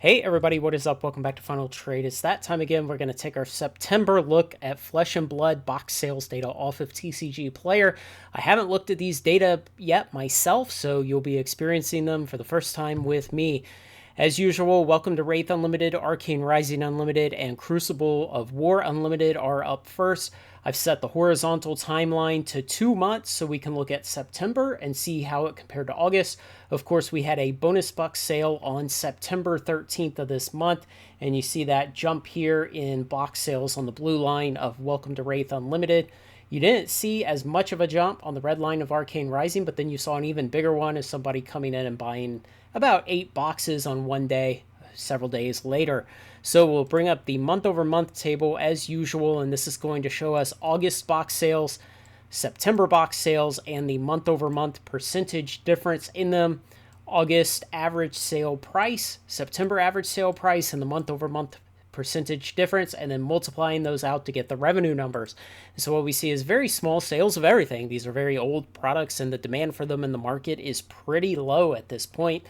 Hey everybody, what is up? Welcome back to Final Trade. It's that time again. We're going to take our September look at Flesh and Blood box sales data off of TCG Player. I haven't looked at these data yet myself, so you'll be experiencing them for the first time with me. As usual, welcome to Wraith Unlimited, Arcane Rising Unlimited, and Crucible of War Unlimited are up first. I've set the horizontal timeline to 2 months so we can look at September and see how it compared to August. Of course, we had a bonus buck sale on September 13th of this month, and you see that jump here in box sales on the blue line of Welcome to Wraith Unlimited. You didn't see as much of a jump on the red line of Arcane Rising, but then you saw an even bigger one as somebody coming in and buying about 8 boxes on one day several days later. So we'll bring up the month over month table as usual, and this is going to show us August box sales, September box sales, and the month over month percentage difference in them. August average sale price, September average sale price, and the month over month percentage difference, and then multiplying those out to get the revenue numbers. So what we see is very small sales of everything. These are very old products, and the demand for them in the market is pretty low at this point.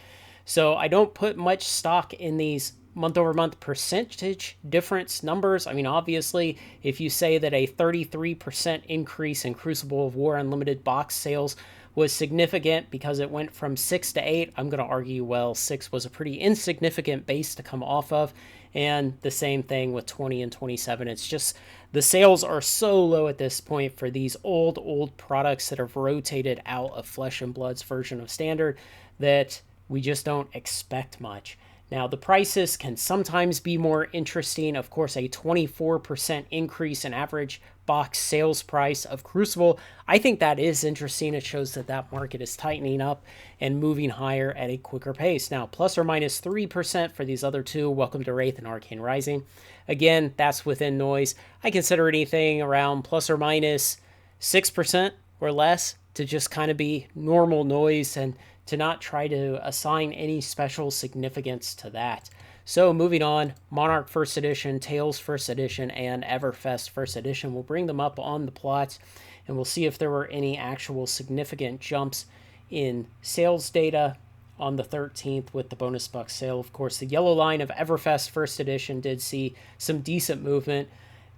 So I don't put much stock in these month over month percentage difference numbers. I mean, obviously, if you say that a 33% increase in Crucible of War Unlimited box sales was significant because it went from 6 to 8, I'm going to argue, well, 6 was a pretty insignificant base to come off of. And the same thing with 20 and 27. It's just the sales are so low at this point for these old products that have rotated out of Flesh and Blood's version of Standard that we just don't expect much. Now, the prices can sometimes be more interesting. Of course, a 24% increase in average box sales price of Crucible. I think that is interesting. It shows that that market is tightening up and moving higher at a quicker pace. Now, plus or minus 3% for these other two, Welcome to Wraith and Arcane Rising. Again, that's within noise. I consider anything around plus or minus 6% or less to just kind of be normal noise and to not try to assign any special significance to that. So moving on, Monarch First Edition, Tales First Edition, and Everfest First Edition. We'll bring them up on the plot, and we'll see if there were any actual significant jumps in sales data on the 13th with the bonus buck sale. Of course, the yellow line of Everfest First Edition did see some decent movement.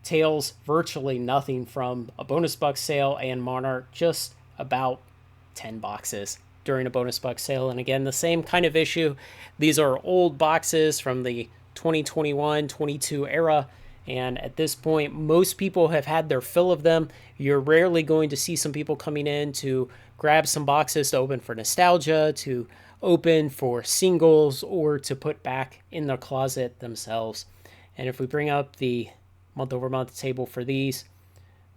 Tales, virtually nothing from a bonus buck sale, and Monarch, just about 10 boxes during a bonus buck sale. And again, the same kind of issue. These are old boxes from the 2021-22 era, and at this point, most people have had their fill of them. You're rarely going to see some people coming in to grab some boxes to open for nostalgia, to open for singles, or to put back in their closet themselves. And if we bring up the month over month table for these,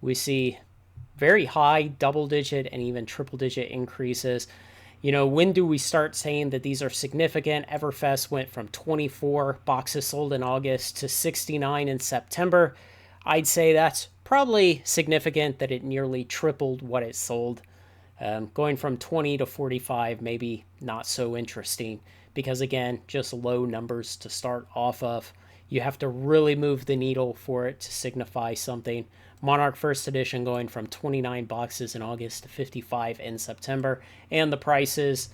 we see very high double-digit and even triple-digit increases. You know, when do we start saying that these are significant? Everfest went from 24 boxes sold in August to 69 in September. I'd say that's probably significant that it nearly tripled what it sold. Going from 20 to 45, maybe not so interesting because, again, just low numbers to start off of. You have to really move the needle for it to signify something. Monarch First Edition going from 29 boxes in August to 55 in September. And the prices,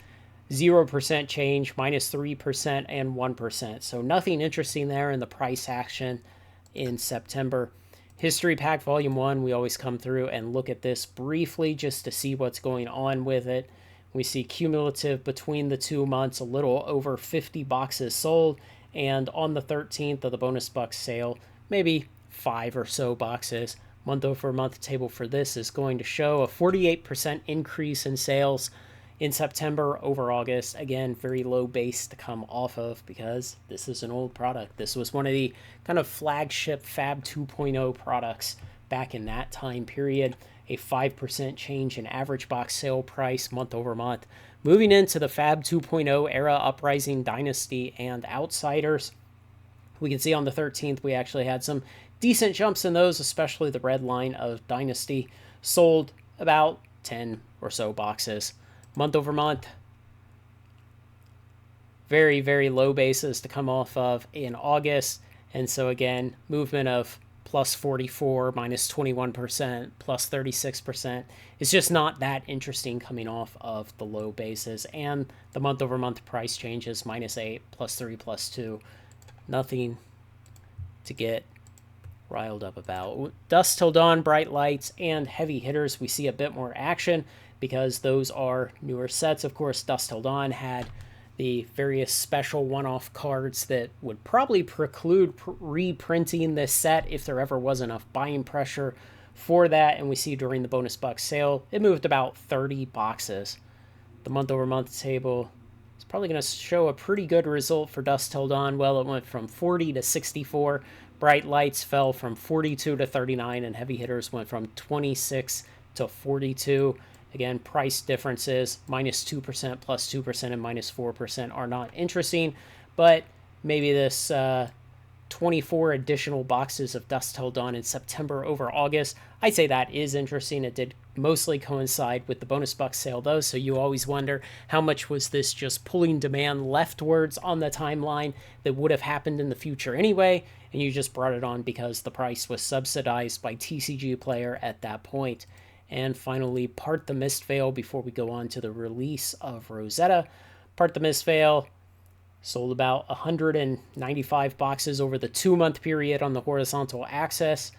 0% change, minus 3%, and 1%. So nothing interesting there in the price action in September. History Pack Volume 1, we always come through and look at this briefly just to see what's going on with it. We see cumulative between the 2 months, a little over 50 boxes sold. And on the 13th of the bonus buck sale, maybe 5 or so boxes. Month over month table for this is going to show a 48% increase in sales in September over August. Again, very low base to come off of because this is an old product. This was one of the kind of flagship Fab 2.0 products back in that time period. A 5% change in average box sale price month over month. Moving into the Fab 2.0 era, Uprising, Dynasty, and Outsiders. We can see on the 13th we actually had some decent jumps in those, especially the red line of Dynasty. Sold about 10 or so boxes. Month over month, very, very low bases to come off of in August. And so again, movement of plus 44, minus 21%, plus 36%. It's just not that interesting coming off of the low bases. And the month-over-month price changes, minus 8, plus 3, plus 2. Nothing to get riled up about. Dusk Till Dawn, Bright Lights, and Heavy Hitters, we see a bit more action because those are newer sets. Of course, Dusk Till Dawn had the various special one-off cards that would probably preclude reprinting this set if there ever was enough buying pressure for that. And we see during the bonus box sale, it moved about 30 boxes. The month-over-month table is probably going to show a pretty good result for Dusk Till Dawn. Well, it went from 40 to 64. Bright Lights fell from 42 to 39, and Heavy Hitters went from 26 to 42. Again, price differences, minus 2%, plus 2%, and minus 4% are not interesting, but maybe this 24 additional boxes of Dusk Till Dawn in September over August, I'd say that is interesting. It did mostly coincide with the bonus box sale, though, so you always wonder how much was this just pulling demand leftwards on the timeline that would have happened in the future anyway, and you just brought it on because the price was subsidized by TCG Player at that point. And finally, Part the Mist Veil before we go on to the release of Rosetta. Part the Mist Veil sold about 195 boxes over the 2-month period on the horizontal axis,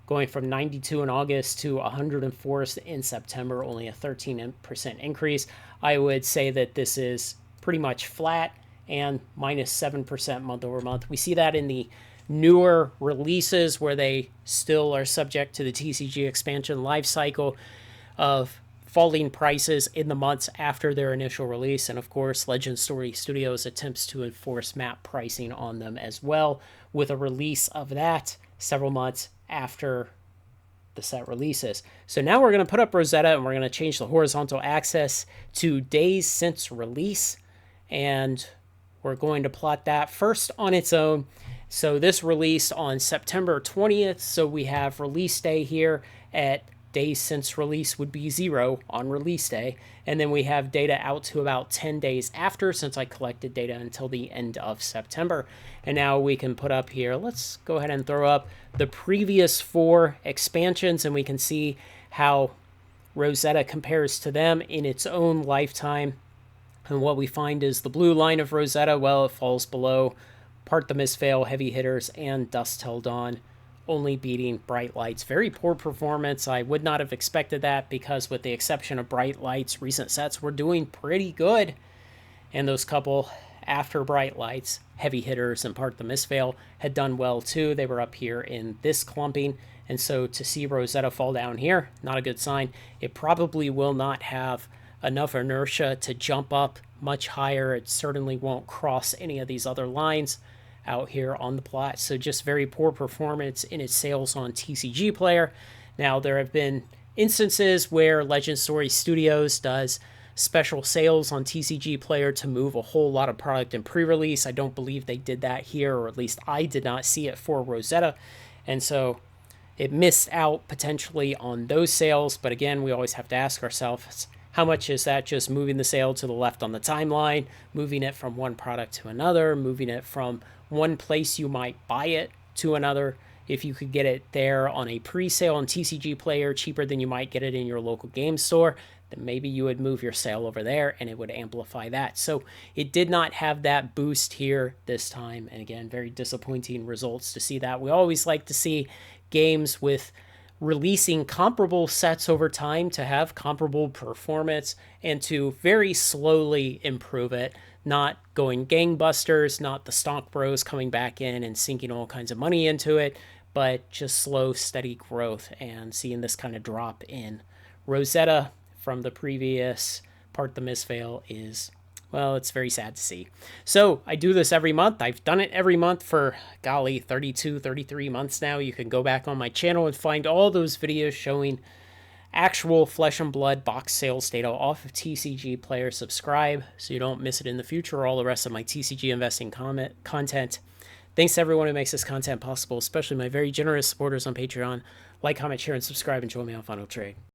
going from 92 in August to 104 in September, only a 13% increase. I would say that this is pretty much flat and minus 7% month over month. We see that in the newer releases where they still are subject to the TCG expansion life cycle of falling prices in the months after their initial release. And of course, Legend Story Studios attempts to enforce map pricing on them as well, with a release of that several months after the set releases. So now we're going to put up Rosetta and we're going to change the horizontal axis to days since release. And we're going to plot that first on its own. So this released on September 20th. So we have release day here at days since release would be 0 on release day. And then we have data out to about 10 days after, since I collected data until the end of September. And now we can put up here, let's go ahead and throw up the previous 4 expansions, and we can see how Rosetta compares to them in its own lifetime. And what we find is the blue line of Rosetta, well, it falls below Part the Mist Veil, Heavy Hitters, and Dusk Till Dawn, only beating Bright Lights. Very poor performance. I would not have expected that because with the exception of Bright Lights, recent sets were doing pretty good. And those couple after Bright Lights, Heavy Hitters, and Part the Mist Veil had done well too. They were up here in this clumping. And so to see Rosetta fall down here, not a good sign. It probably will not have enough inertia to jump up much higher. It certainly won't cross any of these other lines out here on the plot. So just very poor performance in its sales on TCG Player. Now, there have been instances where Legend Story Studios does special sales on TCG Player to move a whole lot of product in pre-release. I don't believe they did that here, or at least I did not see it for Rosetta. And so it missed out potentially on those sales. But again, we always have to ask ourselves, how much is that just moving the sale to the left on the timeline, moving it from one product to another, moving it from one place you might buy it to another? If you could get it there on a pre-sale on TCG Player cheaper than you might get it in your local game store, then maybe you would move your sale over there and it would amplify that. So it did not have that boost here this time. And again, very disappointing results to see that. We always like to see games with releasing comparable sets over time to have comparable performance and to very slowly improve it, not going gangbusters, not the stock bros coming back in and sinking all kinds of money into it, but just slow, steady growth. And seeing this kind of drop in Rosetta from the previous Part the Mist Veil is, well, it's very sad to see. So I do this every month. I've done it every month for, golly, 32, 33 months now. You can go back on my channel and find all those videos showing actual Flesh and Blood box sales data off of TCG Player. Subscribe so you don't miss it in the future, or all the rest of my TCG investing content. Thanks to everyone who makes this content possible, especially my very generous supporters on Patreon. Like, comment, share, and subscribe, and join me on Final Trade.